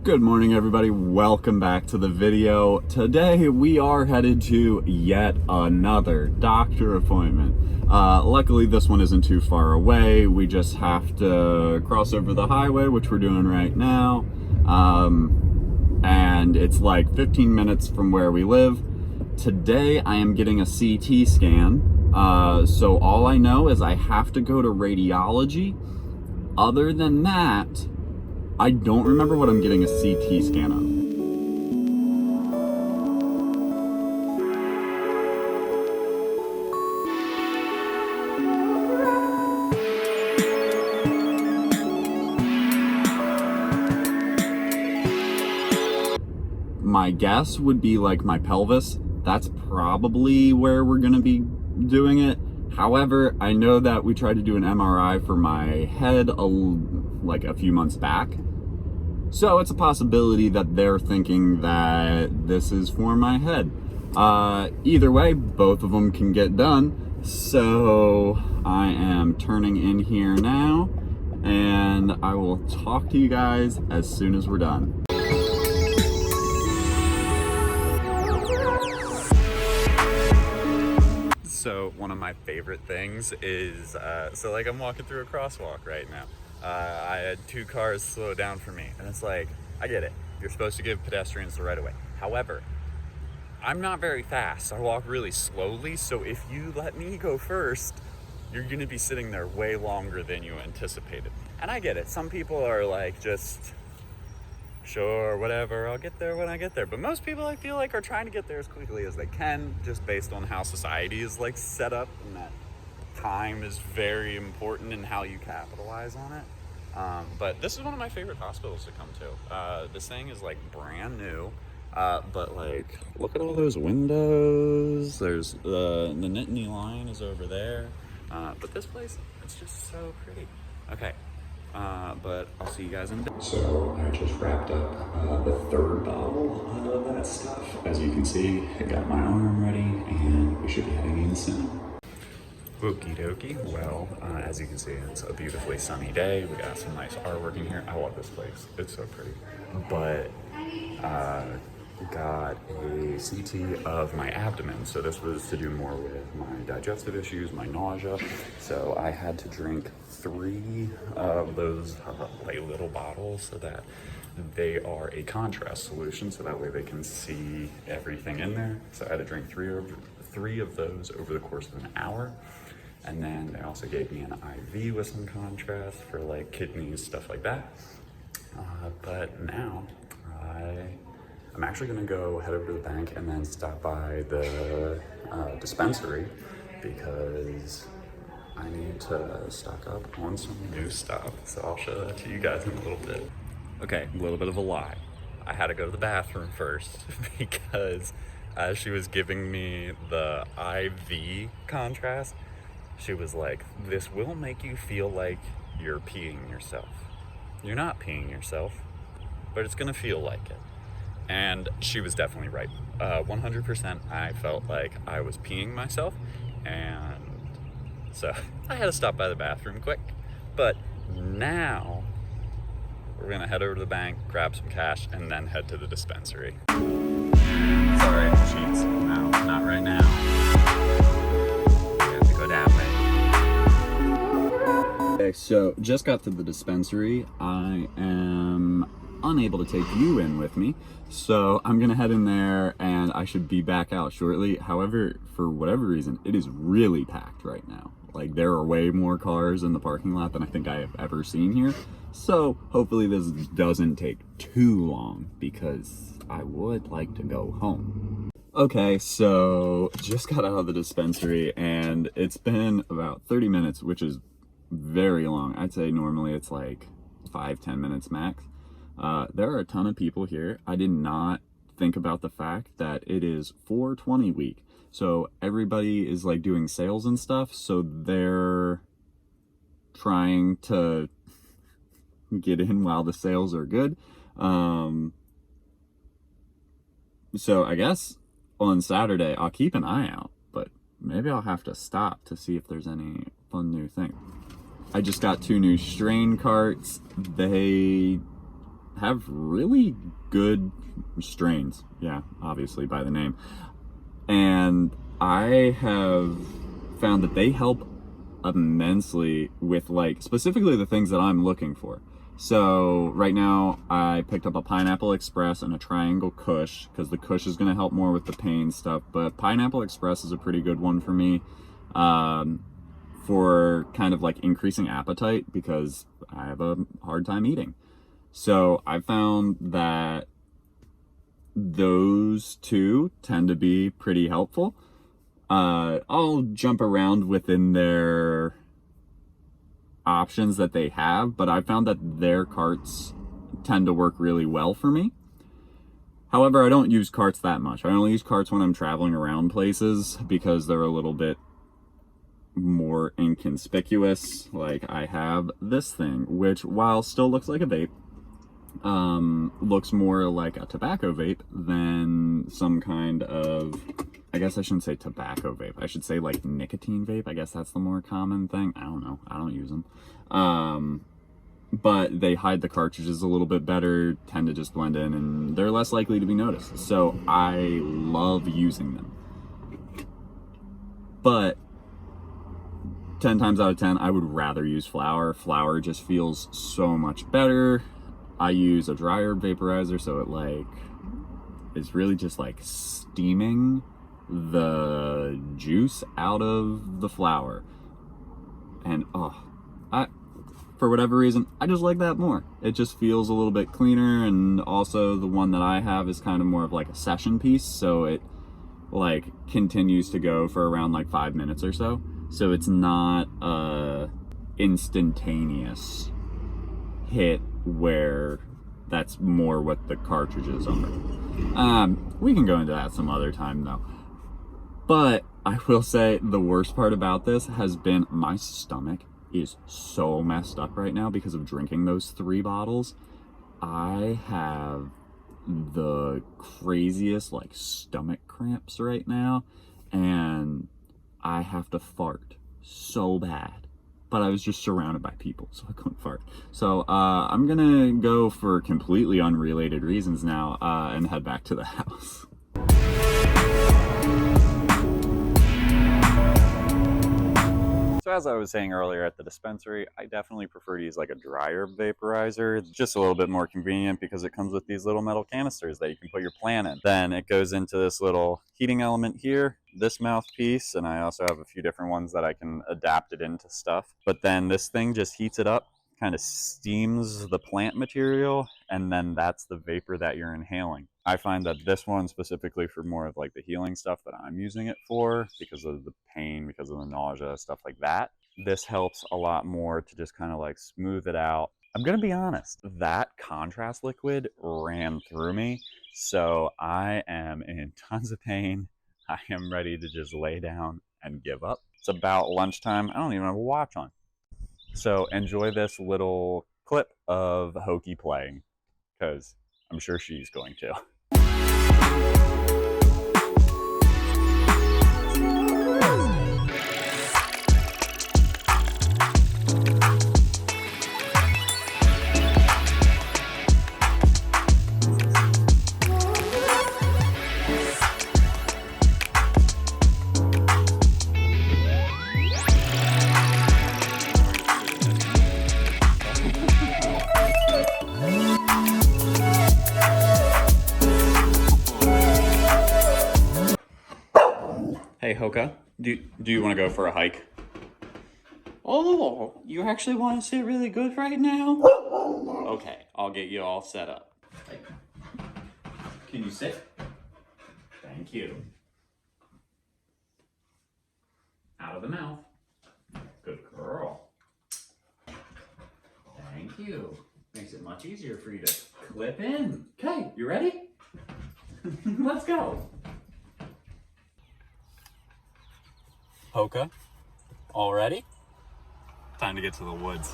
Good morning, everybody. Welcome back to the video. Today we are headed to yet another doctor appointment. Luckily this one isn't too far away. We just have to cross over the highway, which we're doing right now. And it's like 15 minutes from where we live. Today I am getting a CT scan. So all I know is I have to go to radiology. Other than that, I don't remember what I'm getting a CT scan of. My guess would be like my pelvis. That's probably where we're gonna be doing it. However, I know that we tried to do an MRI for my head like a few months back. So it's a possibility that they're thinking that this is for my head. Either way, both of them can get done. So I am turning in here now, and I will talk to you guys as soon as we're done. So one of my favorite things is, so like I'm walking through a crosswalk right now. I had two cars slow down for me, and it's like, I get it. You're supposed to give pedestrians the right of way. However, I'm not very fast. I walk really slowly, so if you let me go first, you're gonna be sitting there way longer than you anticipated. And I get it. Some people are like, just, sure, whatever, I'll get there when I get there. But most people, I feel like, are trying to get there as quickly as they can, just based on how society is like set up, and that time is very important in how you capitalize on it. But this is one of my favorite hospitals to come to. This thing is like brand new, but like, look at all those windows. There's the Nittany line is over there. But this place, it's just so pretty. Okay, but I'll see you guys in a bit. So I just wrapped up the third bottle of that stuff. As you can see, I got my arm ready, and we should be heading in soon. Okie dokie. Well, as you can see, it's a beautifully sunny day. We got some nice artwork in here. I love this place. It's so pretty. But got a CT of my abdomen. So this was to do more with my digestive issues, my nausea. So I had to drink 3 of those like little bottles so that they are a contrast solution, so that way they can see everything in there. So I had to drink three of those over the course of an hour. And then they also gave me an IV with some contrast for like kidneys, stuff like that. But now I'm actually gonna go head over to the bank and then stop by the dispensary, because I need to stock up on some new stuff. So I'll show that to you guys in a little bit. Okay, a little bit of a lie. I had to go to the bathroom first because as she was giving me the IV contrast, she was like, this will make you feel like you're peeing yourself. You're not peeing yourself, but it's gonna feel like it. And she was definitely right. 100% I felt like I was peeing myself, and so I had to stop by the bathroom quick. But now we're gonna head over to the bank, grab some cash, and then head to the dispensary. Sorry, sheets. No, not right now. We have to go that way. Okay, so just got to the dispensary. I am unable to take you in with me, so I'm gonna head in there and I should be back out shortly. However, for whatever reason, it is really packed right now. Like, there are way more cars in the parking lot than I think I have ever seen here. So hopefully this doesn't take too long, because I would like to go home. Okay, so just got out of the dispensary and it's been about 30 minutes, which is very long. I'd say normally it's like 5-10 minutes max. There are a ton of people here. I did not think about the fact that it is 420 week. So everybody is like doing sales and stuff. So they're trying to get in while the sales are good. So I guess on Saturday, I'll keep an eye out, but maybe I'll have to stop to see if there's any fun new thing. I just got 2 new strain carts. They have really good strains. Yeah, obviously by the name. And I have found that they help immensely with, like, specifically the things that I'm looking for. So right now I picked up a Pineapple Express and a Triangle Kush, because the Kush is going to help more with the pain stuff, but Pineapple Express is a pretty good one for me for kind of like increasing appetite, because I have a hard time eating. So I found that those two tend to be pretty helpful. I'll jump around within their options that they have, but I found that their carts tend to work really well for me. However, I don't use carts that much. I only use carts when I'm traveling around places, because they're a little bit more inconspicuous. Like, I have this thing, which, while still looks like a vape, looks more like a tobacco vape than some kind of, I guess I shouldn't say tobacco vape, I should say like nicotine vape. I guess that's the more common thing. I don't know, I don't use them. But they hide the cartridges a little bit better, tend to just blend in, and they're less likely to be noticed. So I love using them. But 10 times out of 10, I would rather use flower. Flower just feels so much better. I use a dry herb vaporizer, so it like is really just like steaming the juice out of the flower. And for whatever reason, I just like that more. It just feels a little bit cleaner, and also the one that I have is kind of more of like a session piece, so it like continues to go for around like 5 minutes or so. So it's not a instantaneous hit where that's more what the cartridges are. We can go into that some other time though. But I will say the worst part about this has been my stomach is so messed up right now because of drinking those 3 bottles. I have the craziest like stomach cramps right now, and I have to fart so bad. But I was just surrounded by people, so I couldn't fart. So I'm gonna go for completely unrelated reasons now and head back to the house. So as I was saying earlier at the dispensary, I definitely prefer to use like a dry herb vaporizer. It's just a little bit more convenient because it comes with these little metal canisters that you can put your plant in. Then it goes into this little heating element here, this mouthpiece, and I also have a few different ones that I can adapt it into stuff. But then this thing just heats it up, kind of steams the plant material, and then that's the vapor that you're inhaling. I find that this one specifically for more of like the healing stuff that I'm using it for, because of the pain, because of the nausea, stuff like that. This helps a lot more to just kind of like smooth it out. I'm gonna be honest, that contrast liquid ran through me, so I am in tons of pain. I am ready to just lay down and give up. It's about lunchtime. I don't even have a watch on. So enjoy this little clip of Hoki playing, because I'm sure she's going to. Hey Hoka, do you want to go for a hike? Oh, you actually want to sit really good right now? Okay, I'll get you all set up. Hey. Can you sit? Thank you. Out of the mouth. Good girl. Thank you. Makes it much easier for you to clip in. Okay, you ready? Let's go. Hoka, all ready? Time to get to the woods.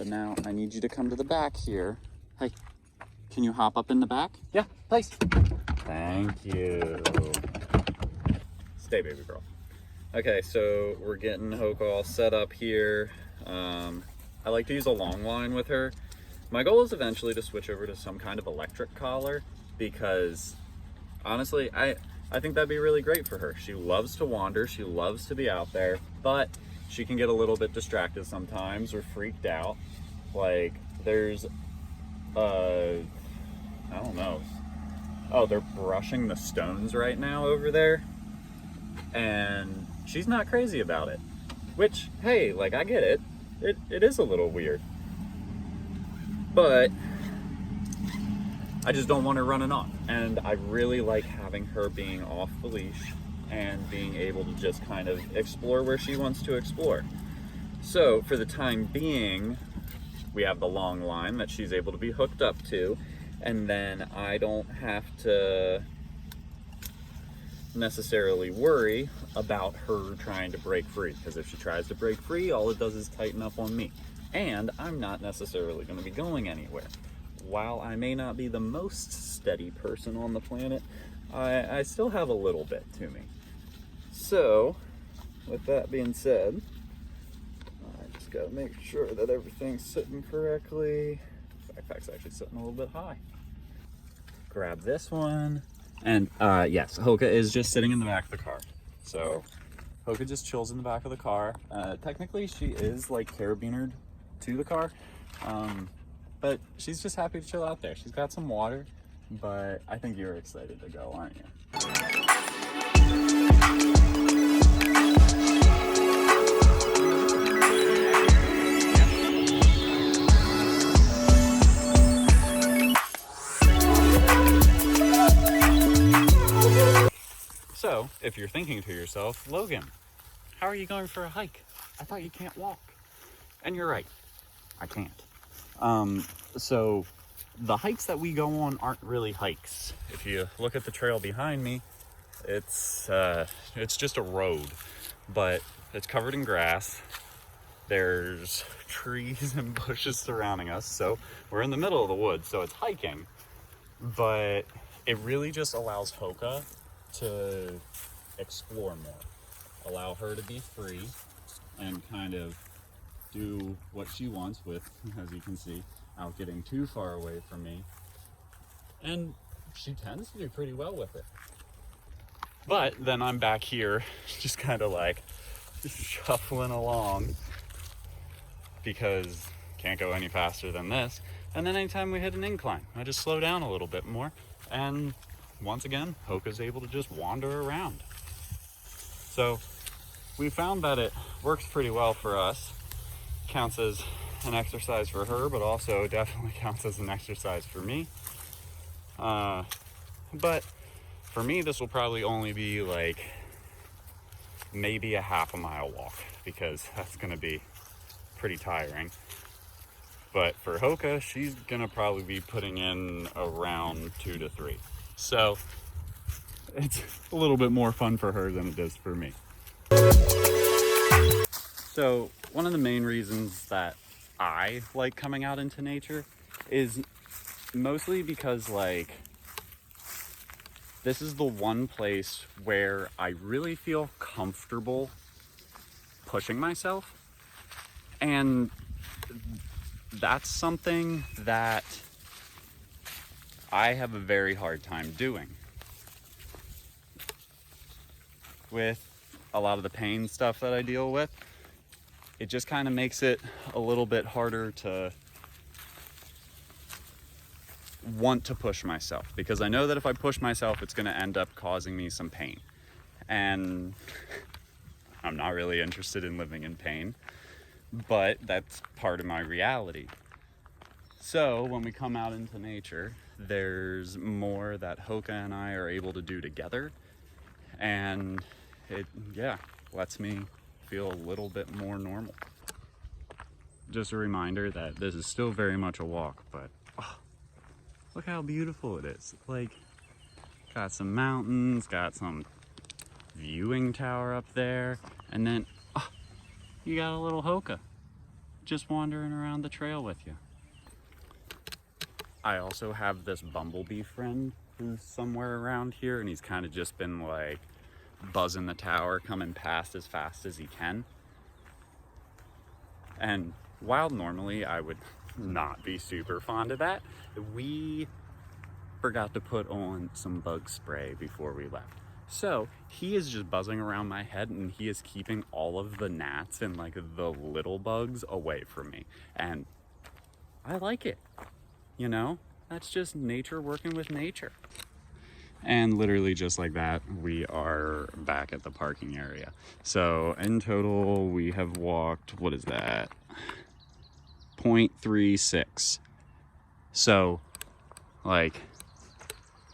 But now I need you to come to the back here. Hey, can you hop up in the back? Yeah, please. Thank you. Stay, baby girl. Okay, so we're getting Hoka all set up here. I like to use a long line with her. My goal is eventually to switch over to some kind of electric collar because honestly, I think that'd be really great for her. She loves to wander, she loves to be out there, but she can get a little bit distracted sometimes or freaked out. Like there's, I don't know. Oh, they're brushing the stones right now over there. And she's not crazy about it. Which, hey, like I get it. It is a little weird. But I just don't want her running off. And I really like having her being off the leash and being able to just kind of explore where she wants to explore. So for the time being, we have the long line that she's able to be hooked up to, and then I don't have to necessarily worry about her trying to break free, because if she tries to break free, all it does is tighten up on me, and I'm not necessarily going to be going anywhere. While I may not be the most steady person on the planet, I still have a little bit to me. So with that being said, I just got to make sure that everything's sitting correctly. Backpack's actually sitting a little bit high. Grab this one. And yes, Hoka is just sitting in the back of the car. So Hoka just chills in the back of the car. Technically she is like carabinered to the car, but she's just happy to chill out there. She's got some water, but I think you're excited to go, aren't you? So, if you're thinking to yourself, Logan, how are you going for a hike? I thought you can't walk. And you're right, I can't. So the hikes that we go on aren't really hikes. If you look at the trail behind me, it's just a road, but it's covered in grass. There's trees and bushes surrounding us, so we're in the middle of the woods, so it's hiking, but it really just allows Hoka to explore more, allow her to be free and kind of do what she wants with, as you can see, without getting too far away from me. And she tends to do pretty well with it. But then I'm back here just kind of like shuffling along because can't go any faster than this. And then anytime we hit an incline, I just slow down a little bit more, and once again, Hoka's able to just wander around. So we found that it works pretty well for us. Counts as an exercise for her, but also definitely counts as an exercise for me. But for me, this will probably only be like maybe a half a mile walk, because that's gonna be pretty tiring. But for Hoka, she's gonna probably be putting in around 2 to 3. So it's a little bit more fun for her than it is for me. So one of the main reasons that I like coming out into nature is mostly because like this is the one place where I really feel comfortable pushing myself, and that's something that I have a very hard time doing. With a lot of the pain stuff that I deal with, it just kind of makes it a little bit harder to want to push myself, because I know that if I push myself, it's going to end up causing me some pain. And I'm not really interested in living in pain, but that's part of my reality. So when we come out into nature, there's more that Hoka and I are able to do together, and it, yeah, lets me feel a little bit more normal. Just a reminder that this is still very much a walk, but oh, look how beautiful it is. Like, got some mountains, got some viewing tower up there, and then oh, you got a little Hoka. just wandering around the trail with you. I also have this bumblebee friend who's somewhere around here, and he's kind of just been like buzzing the tower, coming past as fast as he can. And while normally I would not be super fond of that, we forgot to put on some bug spray before we left. So he is just buzzing around my head, and he is keeping all of the gnats and like the little bugs away from me. And I like it, you know? That's just nature working with nature. And literally just like that, we are back at the parking area. So in total, we have walked, what is that? 0.36. So like,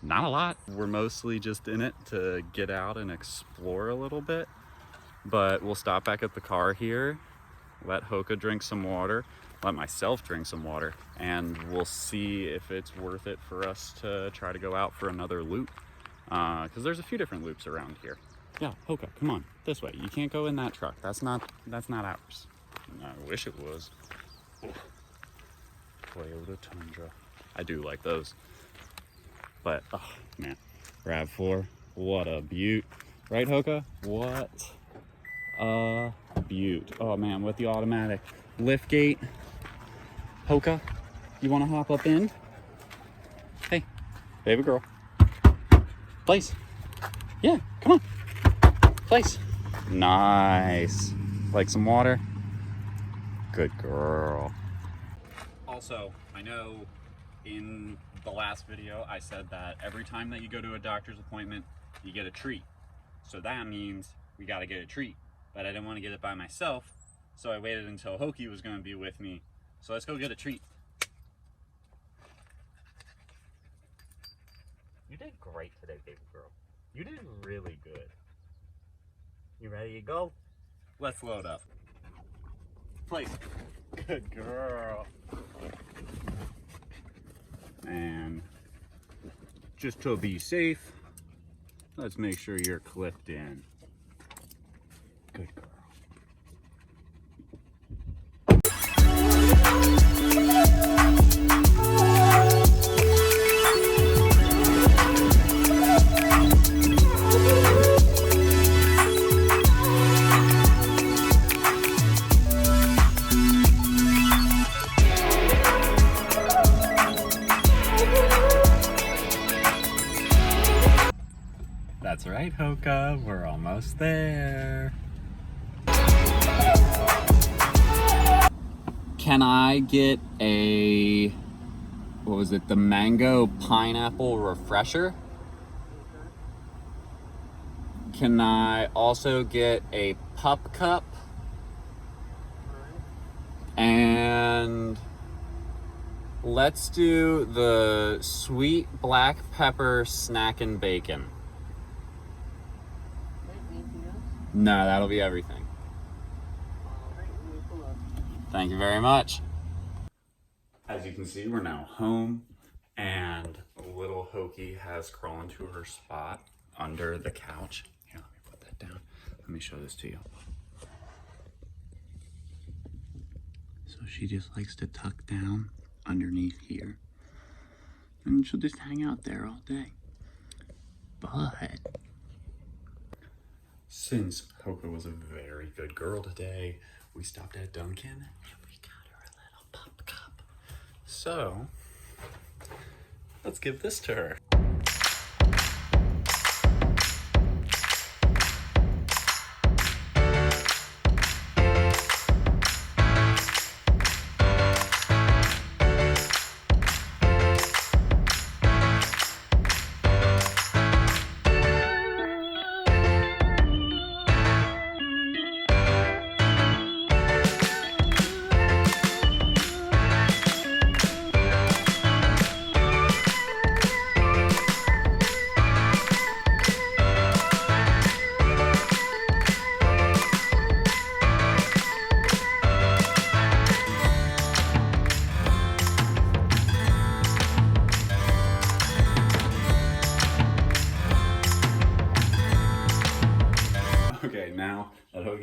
not a lot. We're mostly just in it to get out and explore a little bit, but we'll stop back at the car here, let Hoka drink some water, let myself drink some water, and we'll see if it's worth it for us to try to go out for another loop, because there's a few different loops around here. Yeah, Hoka, come on, this way. You can't go in that truck. That's not ours. I wish it was. Toyota Tundra. I do like those. But, oh man, RAV4, what a beaut. Right, Hoka? What a beaut. Oh man, with the automatic lift gate. Hoka, you wanna hop up in? Hey, baby girl. Place. Yeah, come on. Place. Nice. Like some water? Good girl. Also, I know in the last video I said that every time that you go to a doctor's appointment, you get a treat. So that means we gotta get a treat. But I didn't want to get it by myself, so I waited until Hoki was gonna be with me. So let's go get a treat. You did great today, baby girl. You did really good. You ready to go? Let's load up. Place. Good girl. And just to be safe, let's make sure you're clipped in. Good girl. That's right, Hoka, we're almost there. Can I get a, what was it, the mango pineapple refresher? Can I also get a pup cup? And let's do the sweet black pepper snack and bacon. No, that'll be everything. Thank you very much. As you can see, we're now home, and little Hoki has crawled into her spot under the couch. Here, let me put that down. Let me show this to you. So she just likes to tuck down underneath here, and she'll just hang out there all day. But since Hoka was a very good girl today, we stopped at Dunkin and we got her a little pup cup. So let's give this to her.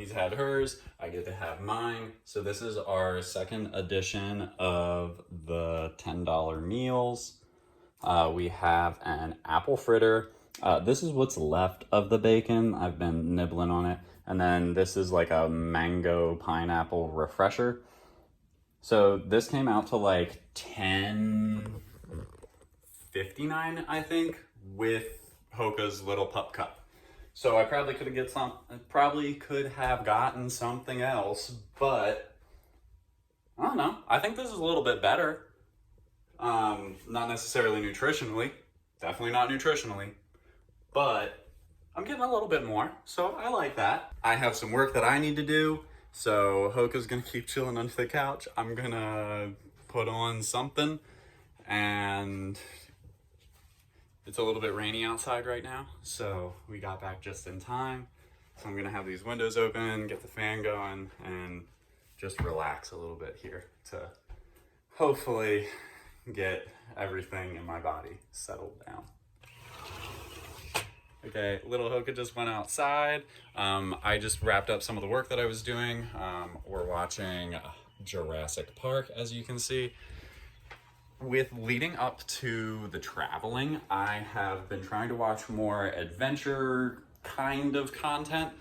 Hoki's had hers, I get to have mine. So this is our second edition of the $10 meals. We have an apple fritter. This is what's left of the bacon. I've been nibbling on it. And then this is like a mango pineapple refresher. So this came out to like $10.59, I think, with Hoka's little pup cup. So I probably could have gotten something else, but I don't know. I think this is a little bit better. Not necessarily nutritionally, definitely not nutritionally, but I'm getting a little bit more, so I like that. I have some work that I need to do, so Hoka's gonna keep chilling under the couch. I'm gonna put on something, and it's a little bit rainy outside right now, so we got back just in time. So I'm gonna have these windows open, get the fan going, and just relax a little bit here to hopefully get everything in my body settled down. Okay, little Hoka just went outside. I just wrapped up some of the work that I was doing. We're watching Jurassic Park, as you can see. With leading up to the traveling, I have been trying to watch more adventure kind of content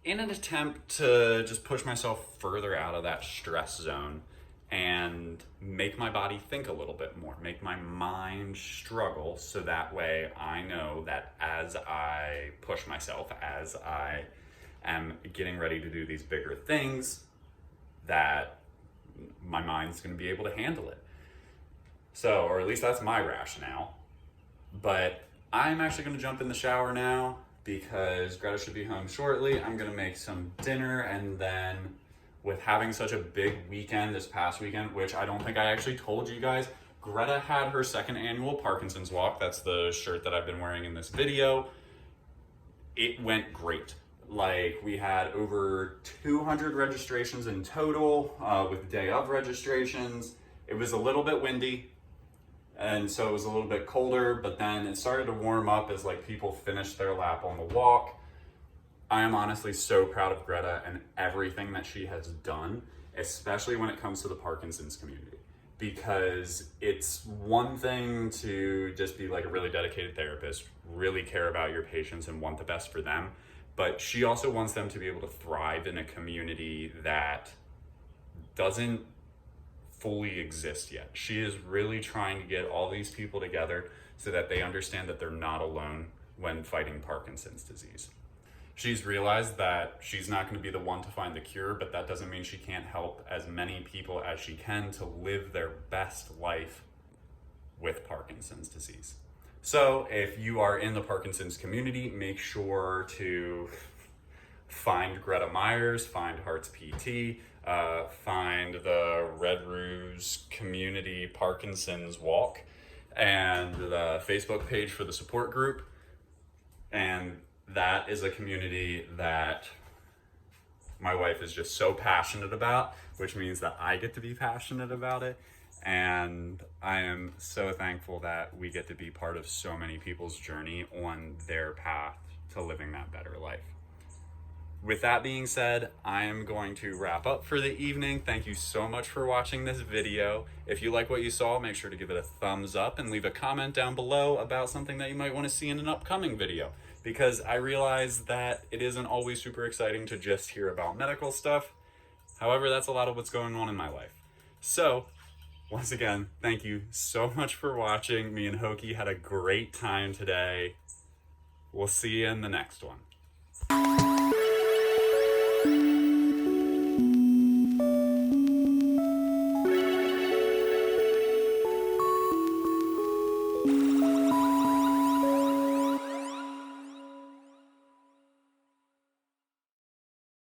in an attempt to just push myself further out of that stress zone and make my body think a little bit more, make my mind struggle, so that way I know that as I push myself, as I am getting ready to do these bigger things, that my mind's going to be able to handle it. So, or at least that's my rationale. But I'm actually going to jump in the shower now because Greta should be home shortly. I'm going to make some dinner, and then with having such a big weekend this past weekend, which I don't think I actually told you guys, Greta had her second annual Parkinson's walk. That's the shirt that I've been wearing in this video. It went great. Like, we had over 200 registrations in total with day of registrations. It was a little bit windy, and so it was a little bit colder, but then it started to warm up as like people finished their lap on the walk. I am honestly so proud of Greta and everything that she has done, especially when it comes to the Parkinson's community, because it's one thing to just be like a really dedicated therapist, really care about your patients and want the best for them, but she also wants them to be able to thrive in a community that doesn't fully exist yet. She is really trying to get all these people together so that they understand that they're not alone when fighting Parkinson's disease. She's realized that she's not going to be the one to find the cure, but that doesn't mean she can't help as many people as she can to live their best life with Parkinson's disease. So if you are in the Parkinson's community, make sure to find Greta Myers, find Hearts PT, find the Red Ruse Community Parkinson's Walk, and the Facebook page for the support group. And that is a community that my wife is just so passionate about, which means that I get to be passionate about it. And I am so thankful that we get to be part of so many people's journey on their path to living that better life. With that being said, I am going to wrap up for the evening. Thank you so much for watching this video. If you like what you saw, make sure to give it a thumbs up and leave a comment down below about something that you might want to see in an upcoming video, because I realize that it isn't always super exciting to just hear about medical stuff. However, that's a lot of what's going on in my life. So, once again, thank you so much for watching. Me and Hoki had a great time today. We'll see you in the next one.